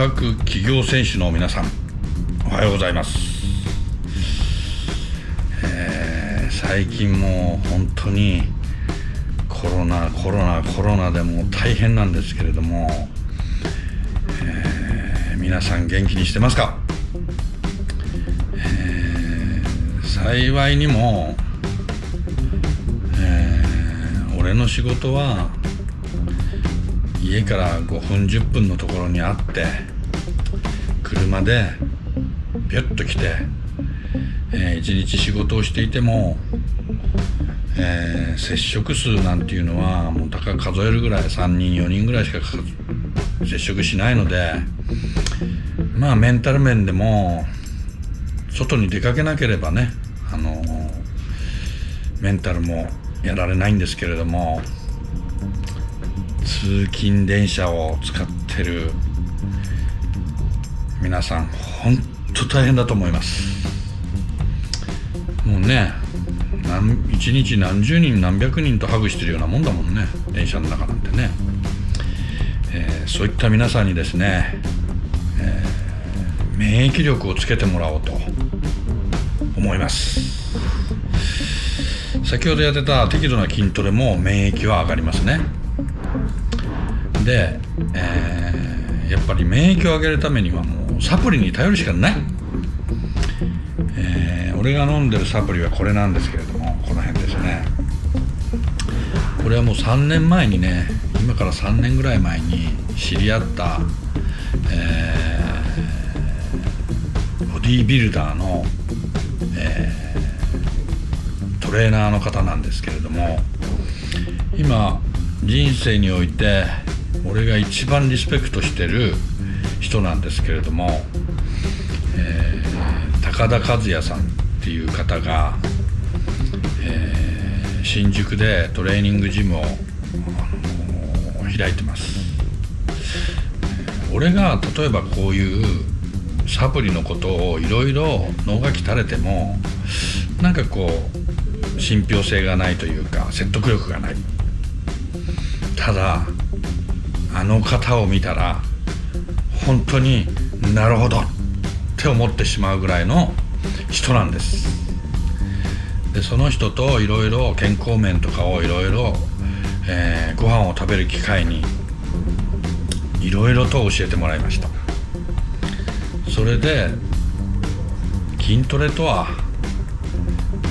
働く企業選手の皆さん、おはようございます。最近もう本当にコロナでもう大変なんですけれども、皆さん元気にしてますか？幸いにも、俺の仕事は家から5分10分のところにあって、車でビュッと来て、一日仕事をしていても、接触数なんていうのはもうだから数えるぐらい3人4人ぐらいしか接触しないので、まあメンタル面でも外に出かけなければね、メンタルもやられないんですけれども、通勤電車を使ってる皆さん本当大変だと思います。もうね、一日何十人何百人とハグしてるようなもんだもんね、電車の中なんてね。そういった皆さんにですね、免疫力をつけてもらおうと思います。先ほどやってた適度な筋トレも免疫は上がりますね。で、やっぱり免疫を上げるためにはもうサプリに頼るしかない。俺が飲んでるサプリはこれなんですけれども、この辺ですね。これはもう3年前にね、今から3年ぐらい前に知り合った、ボディービルダーの、トレーナーの方なんですけれども、今人生において俺が一番リスペクトしてる人なんですけれども、高田和也さんっていう方が、新宿でトレーニングジムを、開いてます。俺が例えばこういうサプリのことをいろいろ脳がきたれても、なんかこう信憑性がないというか説得力がない。ただあの方を見たら本当になるほどって思ってしまうぐらいの人なんです。でその人といろいろ健康面とかをいろいろご飯を食べる機会にいろいろと教えてもらいました。それで筋トレとは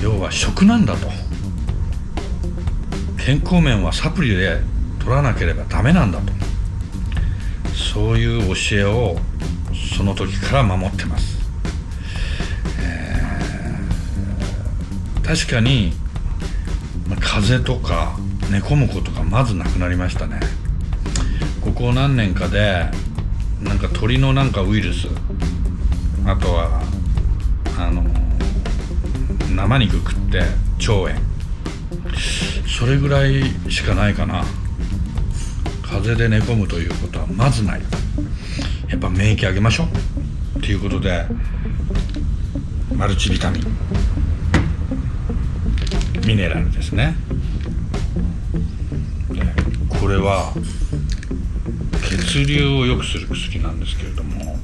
要は食なんだと、健康面はサプリで取らなければダメなんだと、そういう教えをその時から守ってます。確かに、風邪とか寝込むことがまずなくなりましたね。ここ何年かでなんか鳥のなんかウイルス、あとは生肉食って腸炎、それぐらいしかないかな。風邪で寝込むということはまずない。やっぱ免疫上げましょうっていうことで、マルチビタミン、ミネラルですね。でこれは血流を良くする薬なんですけれども、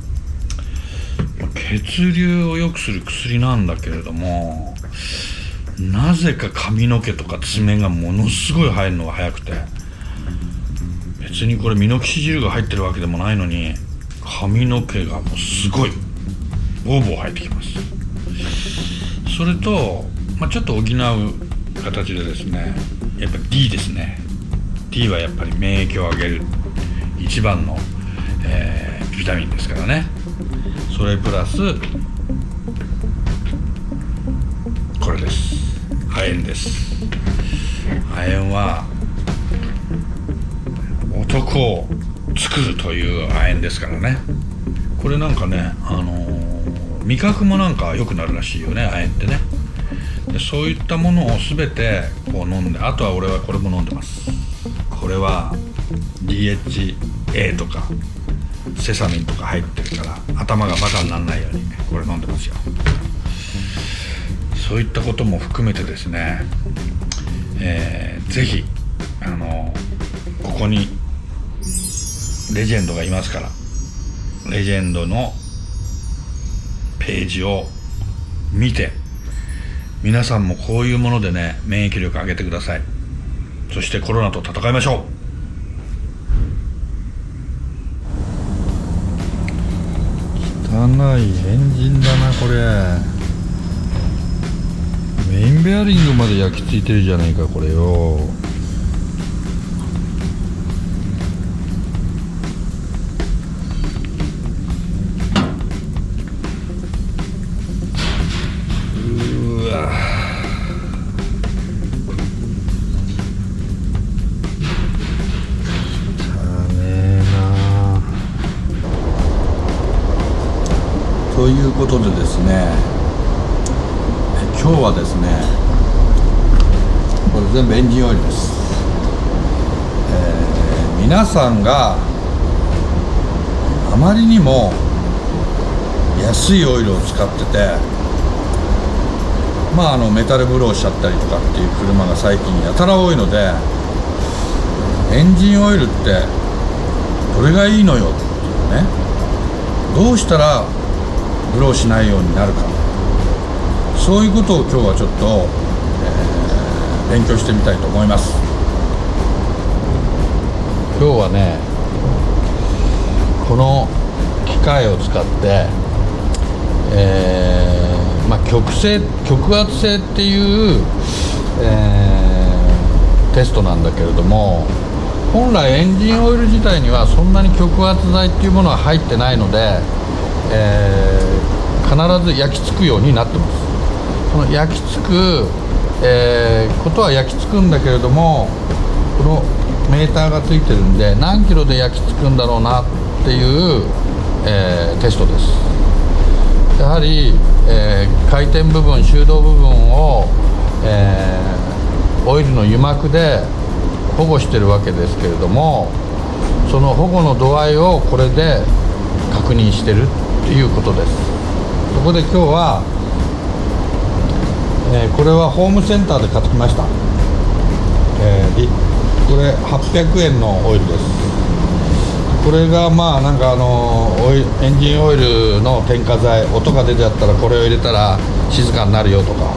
血流を良くする薬なんだけれども、なぜか髪の毛とか爪がものすごい生えるのが早くて、別にこれミノキシジルが入ってるわけでもないのに髪の毛がもうすごいボーボー生えてきます。それと、ちょっと補う形でですね、やっぱ D ですね。 D はやっぱり免疫を上げる一番の、ビタミンですからね。それプラスこれです。亜鉛です。亜鉛は男を作るという亜鉛ですからね。これなんかね、味覚もなんか良くなるらしいよね、亜鉛ってね。でそういったものを全てこう飲んで、あとは俺はこれも飲んでます。これは DHA とかセサミンとか入ってるから頭がバカにならないようにこれ飲んでますよ。そういったことも含めてですね、ぜひここにレジェンドがいますから、レジェンドのページを見て、皆さんもこういうものでね、免疫力上げてください。そしてコロナと戦いましょう。汚いエンジンだなこれ。メインベアリングまで焼き付いてるじゃないかこれよ。うわ、ということでですね、今日はですね、これ全部エンジンオイルです。皆さんがあまりにも安いオイルを使ってて、メタルブローしちゃったりとかっていう車が最近やたら多いので、エンジンオイルってどれがいいのよっていうね、どうしたらブローしないようになるか、そういうことを今日はちょっと、勉強してみたいと思います。今日はね、この機械を使って、極圧性っていう、テストなんだけれども、本来エンジンオイル自体にはそんなに極圧剤っていうものは入ってないので、必ず焼き付くようになってます。その焼き付く、ことは焼き付くんだけれども、このメーターがついてるんで何キロで焼き付くんだろうなっていう、テストです。やはり、回転部分、収動部分を、オイルの油膜で保護してるわけですけれども、その保護の度合いをこれで確認してるっていうことです。そこで今日は、これはホームセンターで買ってきました。これ800円のオイルです。これがエンジンオイルの添加剤、音が出ちゃったらこれを入れたら静かになるよとか、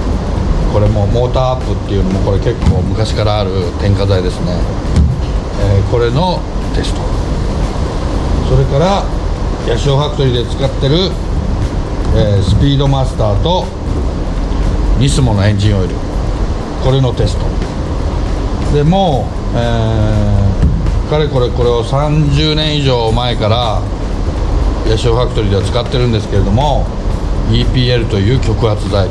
これもモーターアップっていうのもこれ結構昔からある添加剤ですね。これのテスト、それからヤシオファクトリーで使ってる、スピードマスターとニスモのエンジンオイル、これのテストでもう、かれこれこれを30年以上前からヤシオファクトリーでは使ってるんですけれども、 EPL という極圧剤、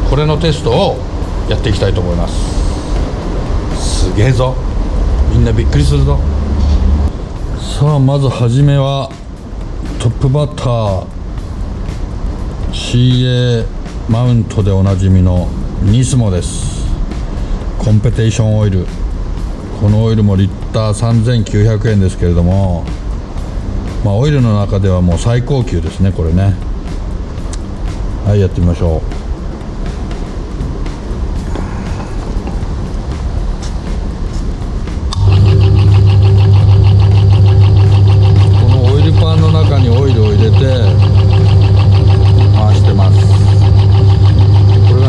これのテストをやっていきたいと思います。すげえぞ、みんなびっくりするぞ。さあ、まずはじめはトップバッター CA マウントでおなじみのニスモです。コンペテーションオイル、このオイルもリッター3900円ですけれども、オイルの中ではもう最高級ですね、これね。はい、やってみましょう。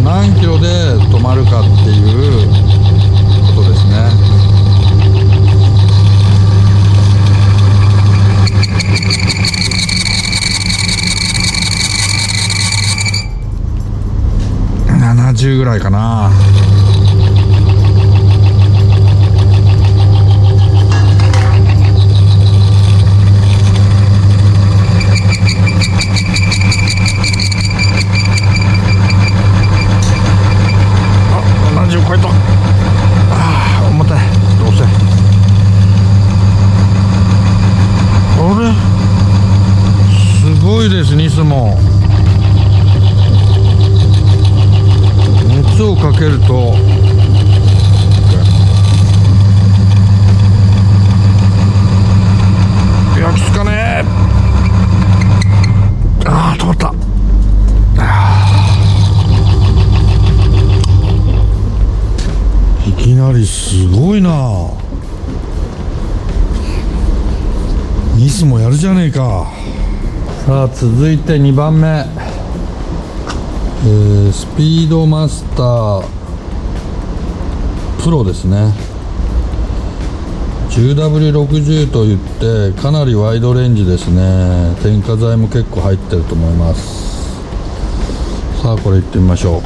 何キロで止まるかっていうことですね。70ぐらいかな。超えた。重たい。どうせあれすごいです。ニスモ熱をかけると焼きつかねえ。止まった。いきなりすごいな。ニスモやるじゃねえか。さあ続いて2番目、スピードマスタープロですね。 10W60 といってかなりワイドレンジですね。添加剤も結構入ってると思います。さあこれいってみましょう。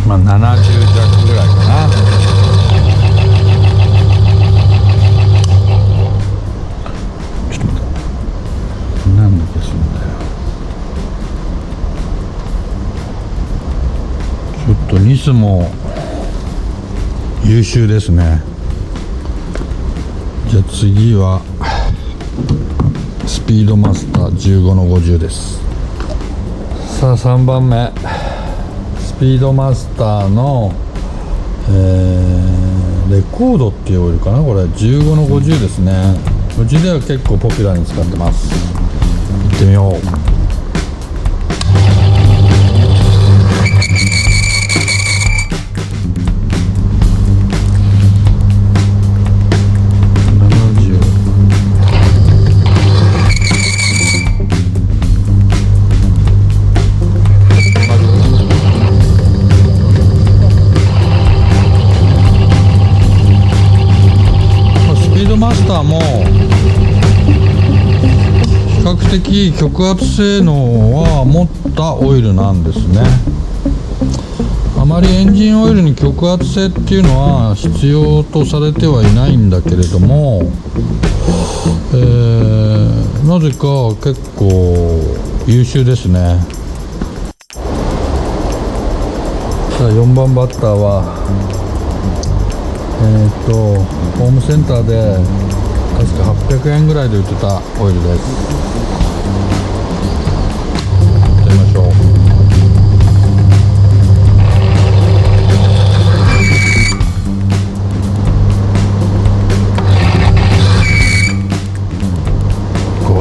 まあ70弱ぐらいかな。ちょっと待って、何で消すんだよ。ちょっとニスも優秀ですね。じゃあ次はスピードマスター15-50です。さあ3番目、スピードマスターの、レコードっていうオイルかな。これ15-50ですね。うちでは結構ポピュラーに使ってます。行ってみよう。マスターも比較的極圧性能は持ったオイルなんですね。あまりエンジンオイルに極圧性っていうのは必要とされてはいないんだけれども、なぜか結構優秀ですね。さあ4番バッターはホームセンターで確か800円ぐらいで売ってたオイルです。行ってみましょう。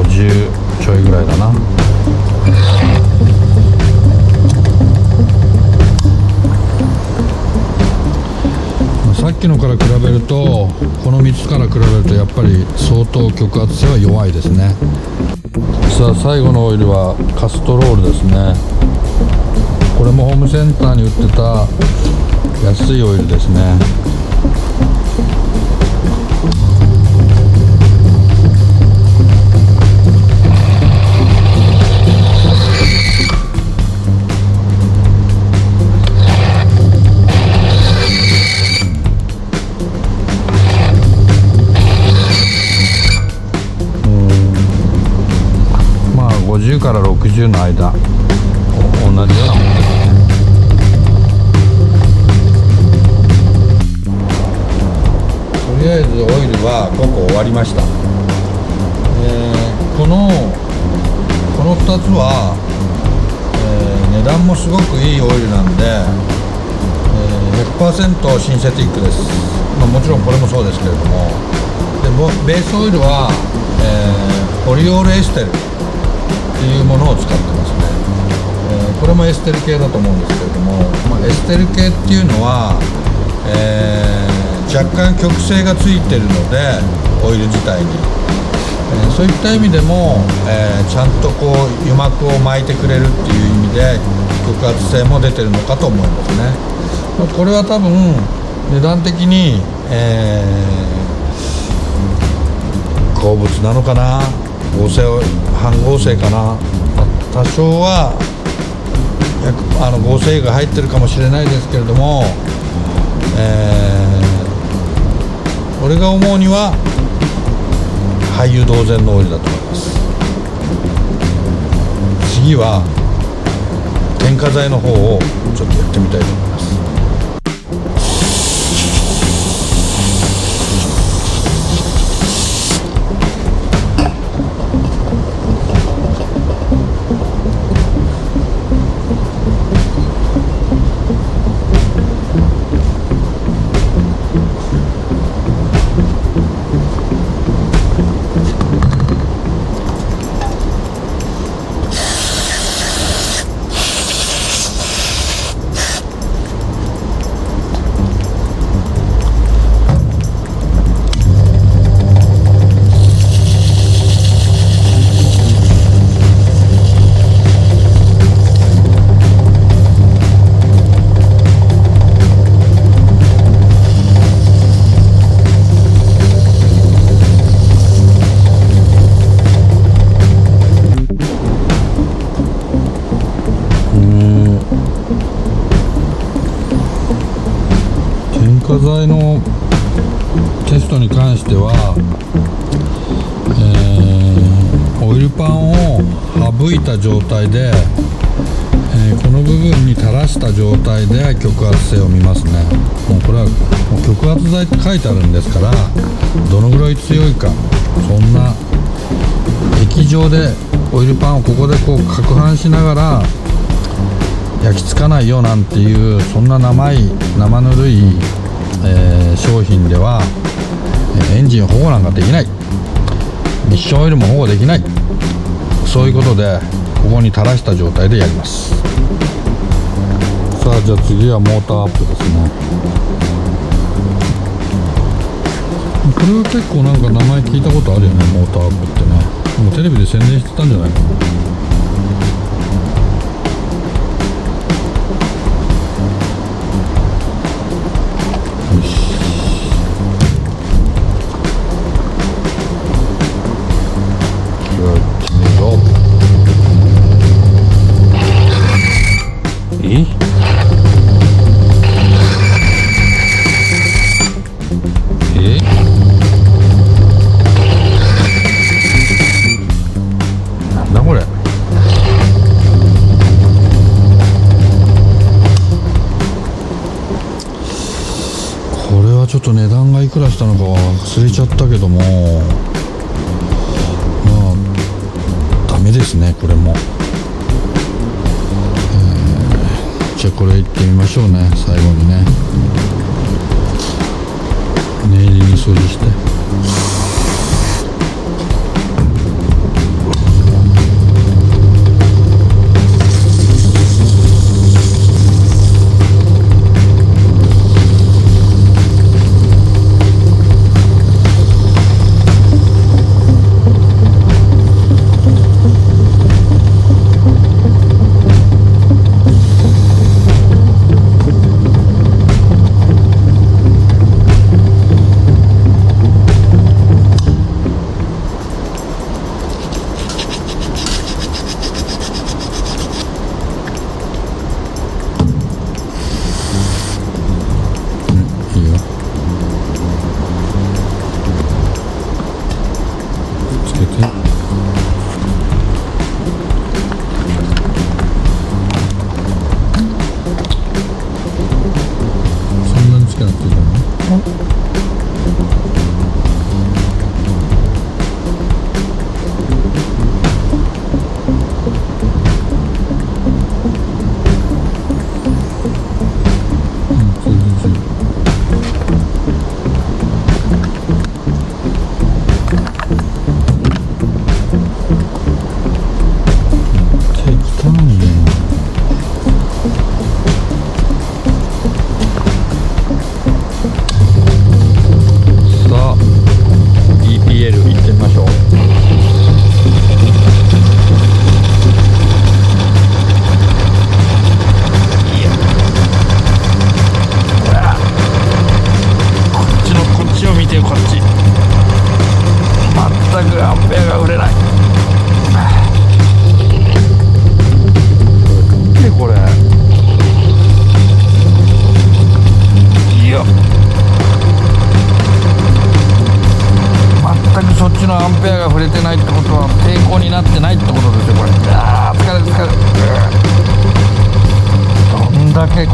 50ちょいぐらいだな。さっきのから比べるとこの3つから比べるとやっぱり相当極圧性は弱いですね。さあ最後のオイルはカストロールですね。これもホームセンターに売ってた安いオイルですね。50から60の間、同じようなものですね。とりあえずオイルは5個終わりました。この2つは、値段もすごくいいオイルなんで、100% シンセティックです。もちろんこれもそうですけれども、でベースオイルは、ポリオールエステルっていうものを使ってますね。これもエステル系だと思うんですけれども、エステル系っていうのは、若干極性がついてるのでオイル自体に、そういった意味でも、ちゃんとこう油膜を巻いてくれるっていう意味で極圧性も出てるのかと思いますね。これは多分値段的に、鉱物なのかな、半合成かな、多少は合成が入ってるかもしれないですけれども、俺が思うには廃油同然のオイルだと思います。次は添加剤の方をちょっとやってみたいと思います。体のテストに関しては、オイルパンを省いた状態で、この部分に垂らした状態で極圧性を見ますね。もうこれはもう極圧剤って書いてあるんですから、どのぐらい強いか、そんな液状でオイルパンをここでこう攪拌しながら焼き付かないよなんていう、そんな生ぬるい、商品ではエンジン保護なんかできない、ミッションオイルも保護できない。そういうことでここに垂らした状態でやります。さあ、じゃあ次はモーターアップですね。これは結構なんか名前聞いたことあるよね、モーターアップってね。もうテレビで宣伝してたんじゃないかな。よし、じゃあ行ってみよう。なんだこれ。これはちょっと値段がいくらしたのか忘れちゃったけども、まあダメですね、これも。じゃあこれいってみましょうね。最後にね、念入りに掃除して。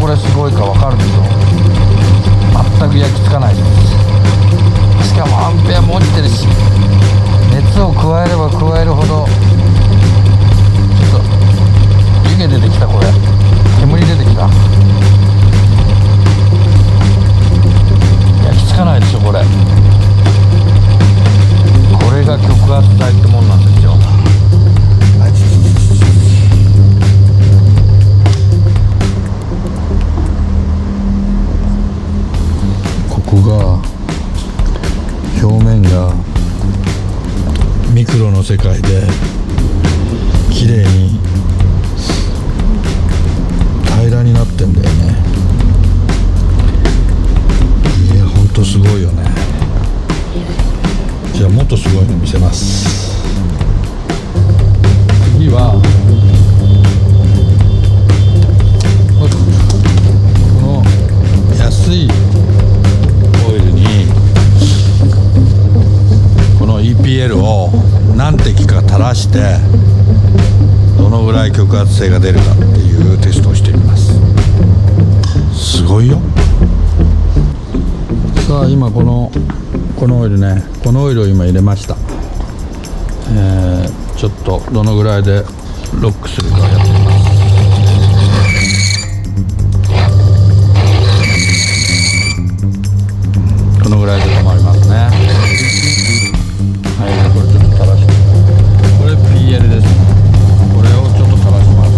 これすごいか分かるでしょ。全く焼き付かないです。しかもアンペアも落ちてるし、熱を加えれば加えるほどちょっと湯気出てきた。これ煙出てきた。焼き付かないでしょこれ。これが極圧剤ってもんなんですよ。ここが表面がミクロの世界で綺麗に平らになってんだよね。いやほんとすごいよね。じゃあもっとすごいの見せます。次はこの安いどのぐらい極圧性が出るかっていうテストをしてみます。すごいよ。さあ今このオイルね、このオイルを今入れました。ちょっとどのぐらいでロックするかやってみます。このぐらいで止まりますね。はい、これちょっと垂らして、これ PL です。これをちょっと垂らします。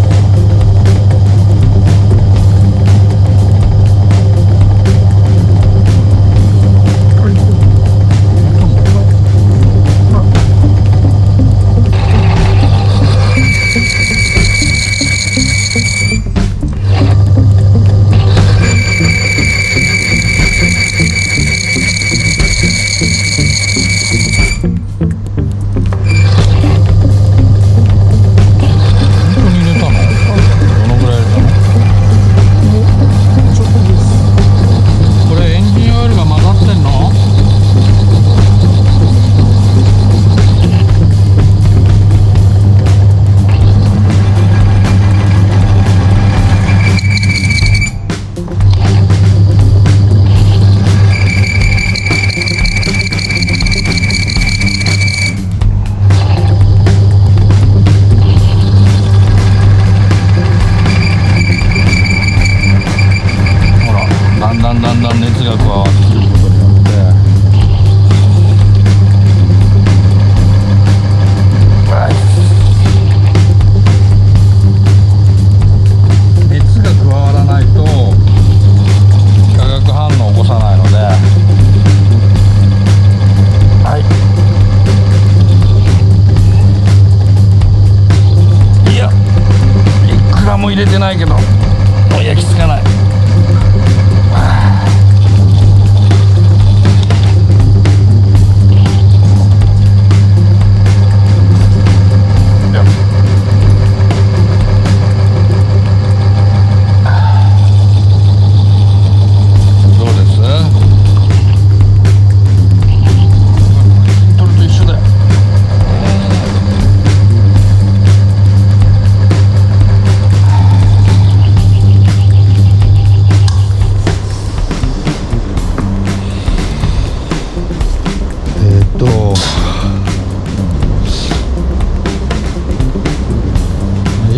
だんだん熱が加わってくることによって熱が加わらないと化学反応を起こさないので、はい、いやいくらも入れてないけどもう焼き付かない。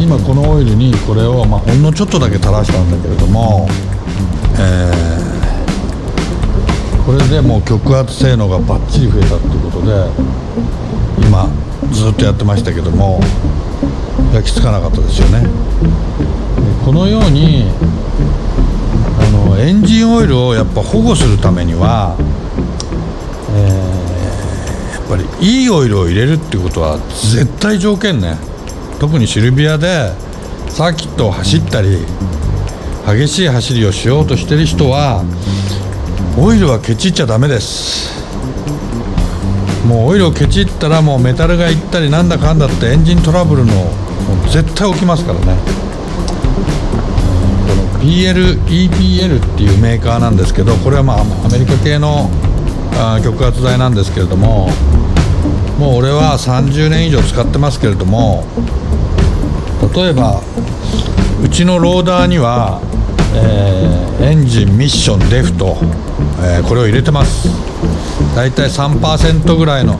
今このオイルにこれをほんのちょっとだけ垂らしたんだけれども、これでもう極圧性能がバッチリ増えたっていうことで今ずっとやってましたけども焼き付かなかったですよね。でこのようにエンジンオイルをやっぱ保護するためには、やっぱりいいオイルを入れるっていうことは絶対条件ね。特にシルビアでサーキットを走ったり激しい走りをしようとしてる人はオイルはケチっちゃダメです。もうオイルをケチったらもうメタルがいったりなんだかんだってエンジントラブルの絶対起きますからね。この EPL っていうメーカーなんですけど、これはアメリカ系の極圧材なんですけれども、もう俺は30年以上使ってますけれども、例えばうちのローダーには、エンジンミッションデフと、これを入れてます。だいたい 3% ぐらいの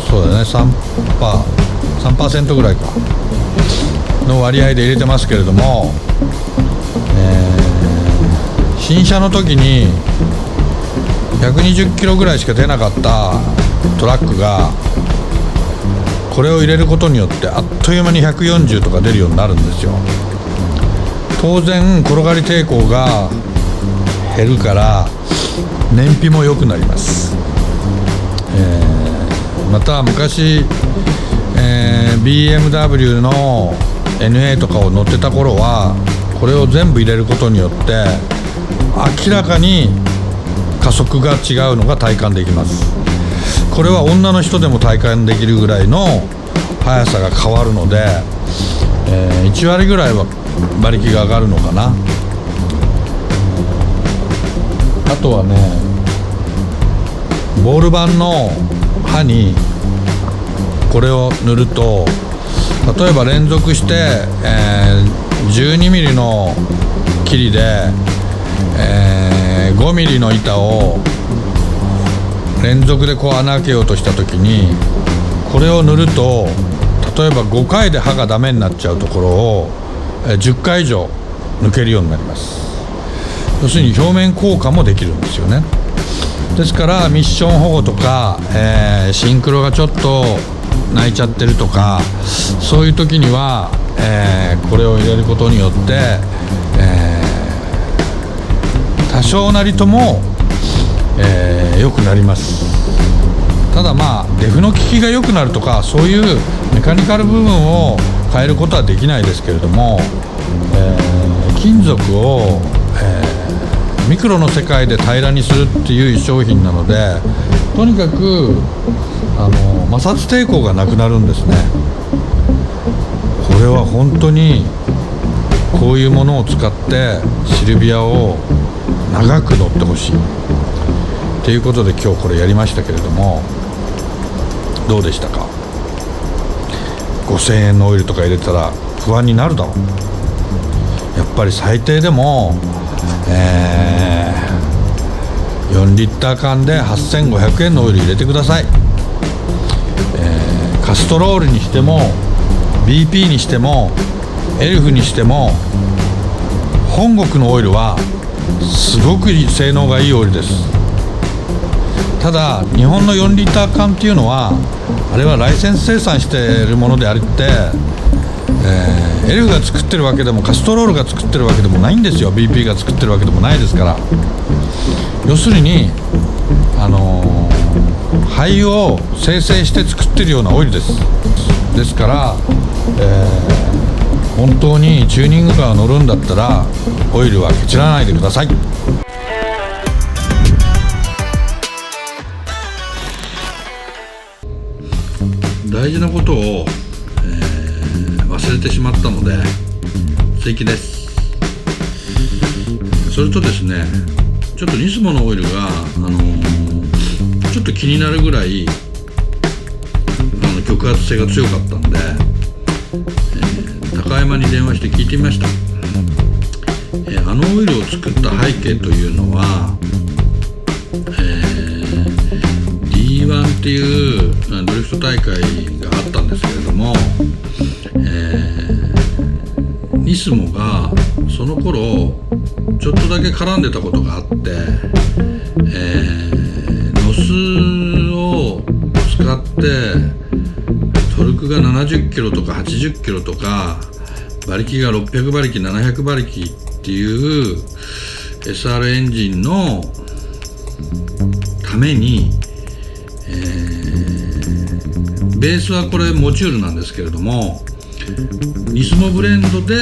そうだね 3% ぐらいかの割合で入れてますけれども、新車の時に120キロぐらいしか出なかったトラックがこれを入れることによってあっという間に140とか出るようになるんですよ。当然転がり抵抗が減るから燃費も良くなります。また昔、BMW の NA とかを乗ってた頃はこれを全部入れることによって明らかに加速が違うのが体感できます。これは女の人でも体感できるぐらいの速さが変わるので、1割ぐらいは馬力が上がるのかな。あとはねボール板の刃にこれを塗ると、例えば連続して、12ミリの切りで、5ミリの板を連続でこう穴開けようとした時に、これを塗ると例えば5回で刃がダメになっちゃうところを10回以上抜けるようになります。要するに表面硬化もできるんですよね。ですからミッション保護とか、シンクロがちょっと泣いちゃってるとか、そういう時には、これを入れることによって、多少なりとも、良くなります。ただデフの効きが良くなるとか、そういうメカニカル部分を変えることはできないですけれども、金属を、ミクロの世界で平らにするっていう商品なので、とにかく摩擦抵抗がなくなるんですね。これは本当にこういうものを使ってシルビアを長く乗ってほしいということで、今日これやりましたけれども、どうでしたか。5000円のオイルとか入れたら不安になるだろう。やっぱり最低でも、4リッター缶で8500円のオイル入れてください。カストロールにしても BP にしてもエルフにしても、本国のオイルはすごく性能がいいオイルです。ただ日本の4リッター缶っていうのは、あれはライセンス生産しているものであって、エルフが作ってるわけでもカストロールが作ってるわけでもないんですよ。 BP が作ってるわけでもないですから。要するに灰を生成して作ってるようなオイルです。ですから、本当にチューニングカーが乗るんだったらオイルはケチらないでください。大事なことを、忘れてしまったので追記です。それとですね、ちょっとニスモのオイルが、ちょっと気になるぐらい極圧性が強かったんで、高山に電話して聞いてみました。あのオイルを作った背景というのは、D1 っていうドリフト大会があったんですけれども、ニスモがその頃ちょっとだけ絡んでたことがあって、ノスを使ってトルクが70キロとか80キロとか、馬力が600馬力700馬力っていう SR エンジンのために、ベースはこれモチュールなんですけれども、ニスモブレンドで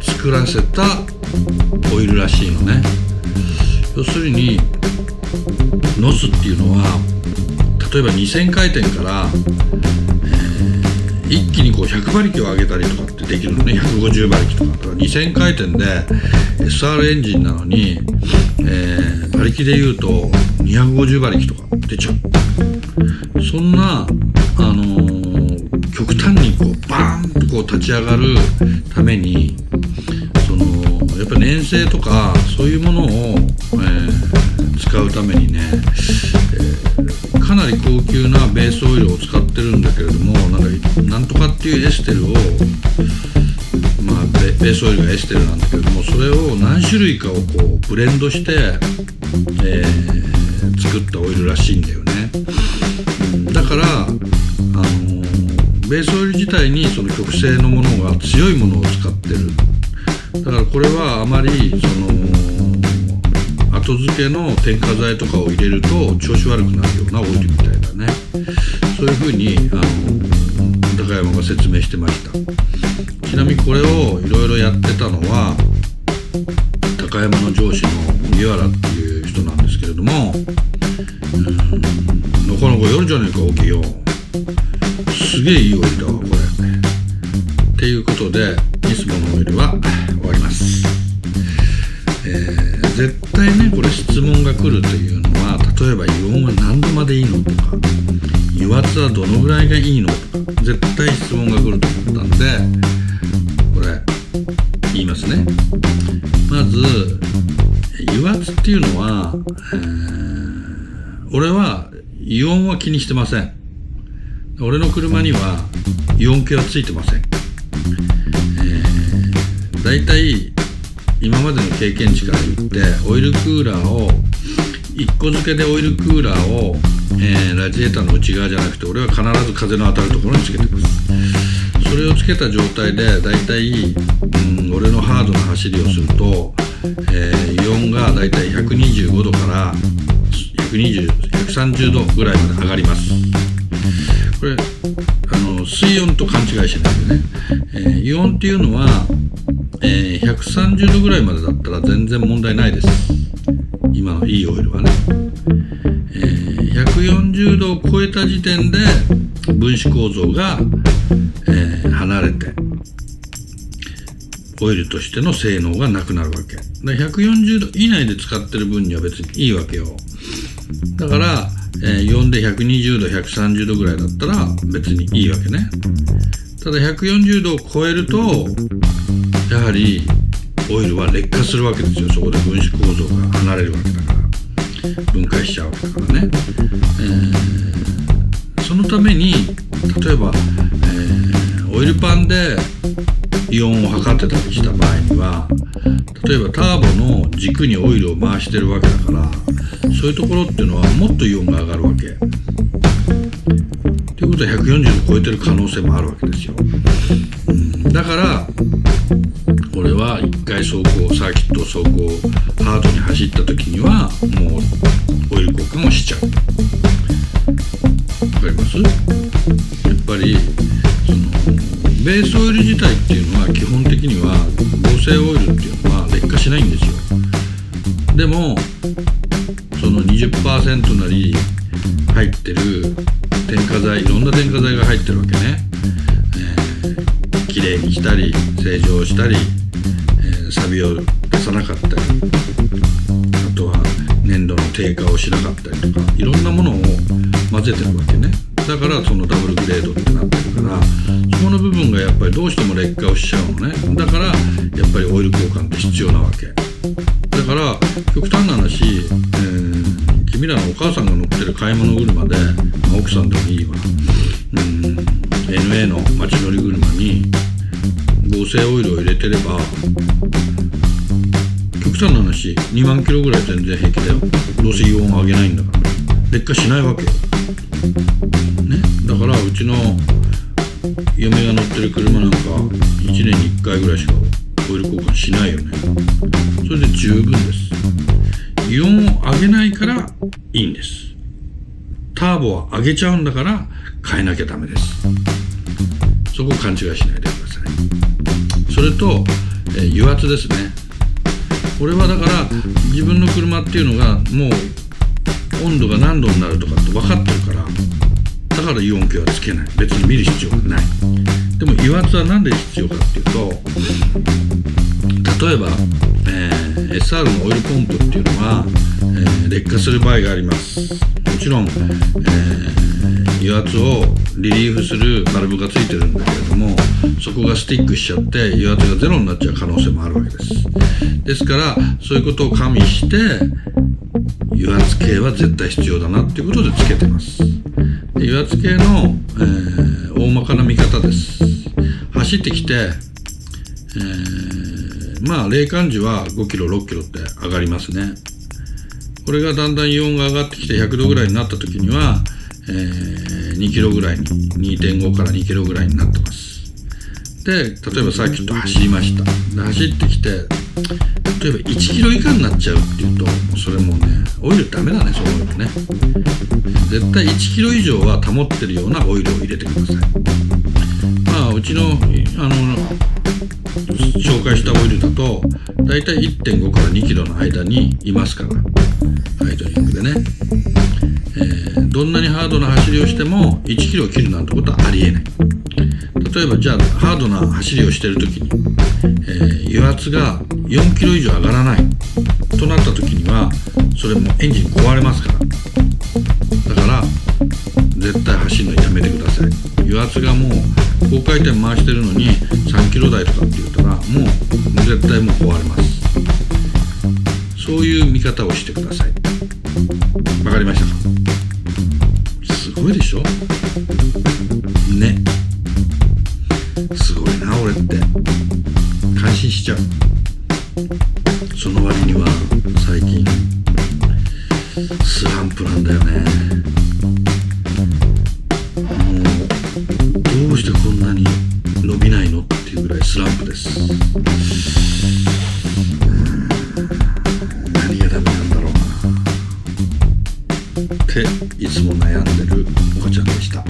作らせたオイルらしいのね。要するにノスっていうのは、例えば2000回転から、一気にこう100馬力を上げたりとかってできるのね。150馬力とか。だから2000回転で SR エンジンなのに、馬力でいうと250馬力とか出ちゃう。そんな極端にこうバーンとこう立ち上がるために、やっぱ粘性とかそういうものを、使うためにね、かなり高級なベースオイルを使ってるんだけれども、なんとかっていうエステルを、ベースオイルがエステルなんだけれども、それを何種類かをこうブレンドして、作ったオイルらしいんだよね。だからベースオイル自体にその極性のものが強いものを使ってる。だからこれはあまり後付けの添加剤とかを入れると調子悪くなるようなオイルみたいだね。そういうふうに高山が説明してました。ちなみにこれをいろいろやってたのは高山の上司の麦わらっていう人なんですけれども、なかなかやるじゃねえか大きいよ、すげえいいオイルだわこれっていうことで、ニスモのオイルは終わります。絶対ねこれ質問が来るというのは、例えばイオンは何度までいいのとか、油圧はどのぐらいがいいのとか絶対質問が来ると思ったんで、これ言いますね。まず油圧っていうのは、俺は油温は気にしてません。俺の車には油温計はついてません。だいたい今までの経験値から言ってオイルクーラーを1個付けでオイルクーラーを、ラジエーターの内側じゃなくて、俺は必ず風の当たるところにつけてます。それをつけた状態でだいたい、俺のハードな走りをすると、油温がだいたい125度から130度ぐらいまで上がります。これ水温と勘違いしないでね、油温っていうのは、130度ぐらいまでだったら全然問題ないです。今のいいオイルはね、140度を超えた時点で分子構造が、離れてオイルとしての性能がなくなるわけで、140度以内で使ってる分には別にいいわけよ。だから、4で120度130度ぐらいだったら別にいいわけね。ただ140度を超えるとやはりオイルは劣化するわけですよ。そこで分子構造が離れるわけだから分解しちゃうわけだからね。そのために例えば、オイルパンでイオンを測ってたりした場合には、例えばターボの軸にオイルを回してるわけだから、そういうところっていうのはもっとイオンが上がるわけ。ということは140度超えてる可能性もあるわけですよ。だから俺は1回サーキット走行ハードに走った時にはもうオイル交換をしちゃう。わかります？やっぱりベースオイル自体っていうのは基本的には合成オイルっていうのは劣化しないんですよ。でもその 20% なり入ってる添加剤、いろんな添加剤が入ってるわけね。きれいにしたり正常したり、錆を出さなかったり、あとは粘度の低下をしなかったりとか、いろんなものを混ぜてるわけね。だからそのダブルグレードってなってるから、そこの部分がやっぱりどうしても劣化をしちゃうのね。だからやっぱりオイル交換って必要なわけだから、極端な話、君らのお母さんが乗ってる買い物車で、奥さんでもいいわ、NA の街乗り車に合成オイルを入れてれば、極端な話2万キロぐらい全然平気だよ。どうせ油温上げないんだから劣化しないわけよ、ね。だからうちの嫁が乗ってる車なんか1年に1回ぐらいしかオイル交換しないよね。それで十分です。油温を上げないからいいんです。ターボは上げちゃうんだから変えなきゃダメです。そこを勘違いしないでください。それと、油圧ですね。俺はだから自分の車っていうのがもう温度が何度になるとかって分かってるから、だから油温計はつけない。別に見る必要がない。でも油圧は何で必要かっていうと、例えば、SR のオイルポンプっていうのは、劣化する場合があります。もちろん、油圧をリリーフするバルブがついてるんだけれども、そこがスティックしちゃって油圧がゼロになっちゃう可能性もあるわけです。ですからそういうことを加味して油圧計は絶対必要だなっていうことでつけてます。油圧計の、大まかな見方です。走ってきて、冷感時は5キロ6キロって上がりますね。これがだんだん油温が上がってきて100度ぐらいになった時には、2キロぐらいに 2.5 から2キロぐらいになってます。で、例えばサーキット走りました。で走ってきて、例えば1キロ以下になっちゃうっていうと、もうそれもうね、オイルダメだね、そのオイルね。絶対1キロ以上は保ってるようなオイルを入れてください。うちの紹介したオイルだとだいたい 1.5 から2キロの間にいますから、アイドリングでね、どんなにハードな走りをしても1キロを切るなんてことはありえない。例えばじゃあハードな走りをしているときに、油圧が4キロ以上上がらないとなったときには、それもエンジン壊れますから。だから絶絶対走るのやめてください。油圧がもう高回転回してるのに3キロ台とかって言ったらもう絶対もう壊れます。そういう見方をしてください。わかりましたか？すごいでしょね。すごいな俺って感心しちゃう。その割には最近スランプなんだよね。もうどうしてこんなに伸びないのっていうぐらいスランプです。何がダメなんだろうなっていつも悩んでるお子ちゃんでした。